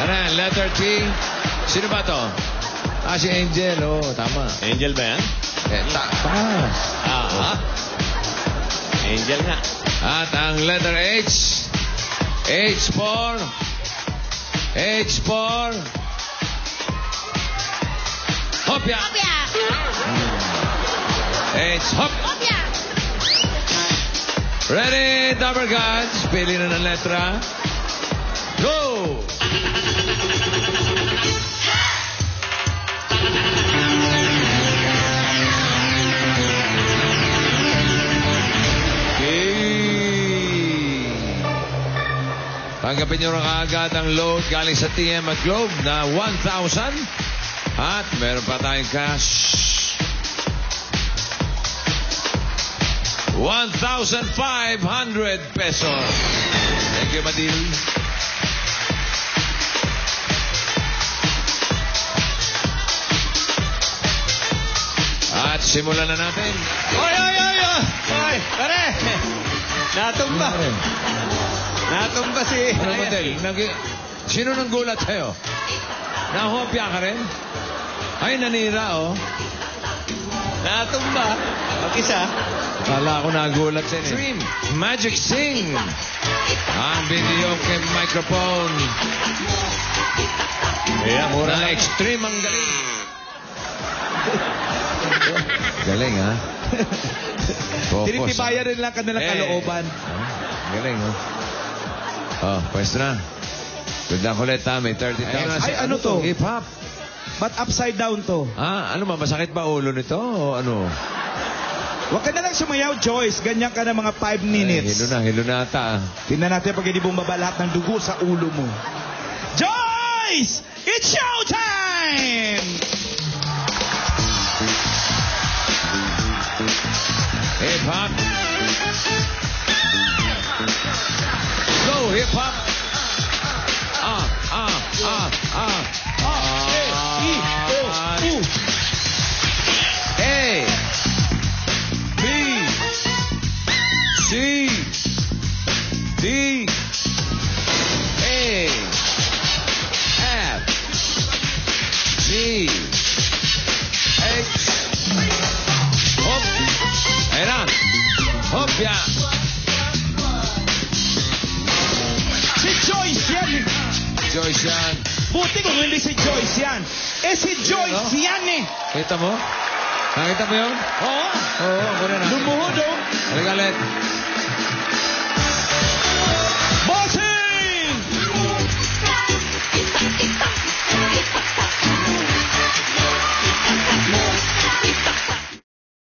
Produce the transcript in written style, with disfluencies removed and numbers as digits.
Ano yan? Letter T. Sino ba to? Si Angel. Tama. Angel ba yan? Angel nga. At ang letter H. H for Hopya. H, hop. Ready, Dapper Gods? Pili na ng letra. Go! Tanggapin nyo na kaagad ang load galing sa TM at Globe na 1,000. At meron pa tayong cash. 1,500 pesos. Thank you, Madil. At simulan na natin. Oy! Pare! Natumba. Natumba si... Ano, Madil? Sino nang gulat sa'yo? Nahopya ka rin? Ay, nanira, Natumba. Mag-isa. Kala ko nagulat sa'yo. Extreme Magic Sing. Ang video kay microphone. Mura Na extreme ang galing. Galing, ha? Focus. Tinitibayan rin lang kanilang kalooban. Galing, pwesto na. Good luck ulit, ha? May 30,000. Ay, ano to? Hip-hop. Ba't upside down to? Ano ba? Masakit ba ulo nito? O ano? Huwag ka na lang sumayaw, Joyce. Ganyan ka na mga 5 minutes. Hilo na ata. Tingnan natin pag hindi bumaba lahat ng dugo sa ulo mo. Joyce! It's showtime! Hip-hop. Go, hip-hop. A, B, C, D, A, F, G, H, hop. Ayan na. Hop, yeah. Si Joyce yan! Joyce yan. Buti kung hindi si Joyce yan. Si Joyce yan Kita mo? Nakita mo yun? Oo. Oo, ako rin. Lumuhod Halika ulit.